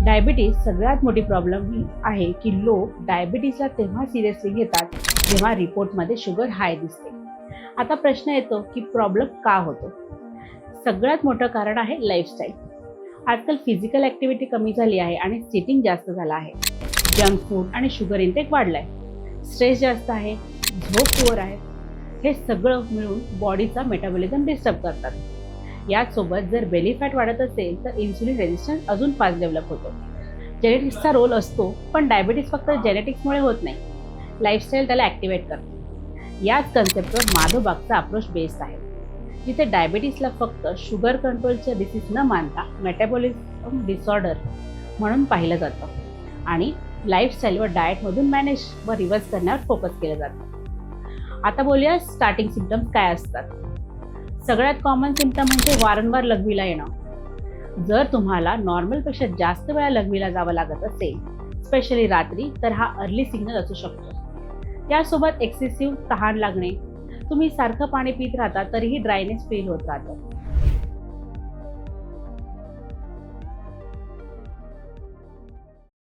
Diabetes सगळ्यात मोठी problem ही आहे की लोक डायबिटीजला तेव्हा सिरियसली घेतात जेव्हा रिपोर्टमध्ये शुगर हाय दिसते. आता प्रश्न येतो की प्रॉब्लेम का होतो. सगळ्यात मोठं कारण आहे लाईफस्टाईल. आजकाल फिजिकल ॲक्टिव्हिटी कमी झाली आहे आणि सिटिंग जास्त झाला आहे. जंक फूड आणि शुगर इंटेक वाढलाय. स्ट्रेस जास्त आहे, झोप पुअर आहे. हे सगळं मिळून बॉडीचा मेटाबॉलिझम डिस्टर्ब करतात. याचसोबत जर बेली फॅट वाढत असेल तर इन्सुलिन रेझिस्टन्स अजून फास्ट डेव्हलप होतो. जेनेटिक्सचा रोल असतो, पण डायबिटीज फक्त जेनेटिक्समुळे होत नाही. लाईफस्टाईल त्याला ॲक्टिवेट करते. याच कन्सेप्टवर माधवबागचा अप्रोच बेस्ड आहे, जिथे डायबिटीजला फक्त शुगर कंट्रोलचे डिसीज न मानता मेटाबॉलिझम डिसऑर्डर म्हणून पाहिलं जातं आणि लाईफस्टाईल व डाएटमधून मॅनेज व रिव्हर्स करण्यावर फोकस केलं जातं. आता बोलूया स्टार्टिंग सिम्पटम्स काय असतात. सगळ्यात कॉमन सिम्पटम म्हणजे वारंवार लघवीला येणं. जर तुम्हाला नॉर्मलपेक्षा जास्त वेळा लघवीला जावं लागत असेल, स्पेशली रात्री, तर हा अर्ली सिग्नल असू शकतो. यासोबत एक्सेसिव्ह तहान लागणे, तुम्ही सारखं पाणी पित राहता तरीही ड्रायनेस फील होत राहतं.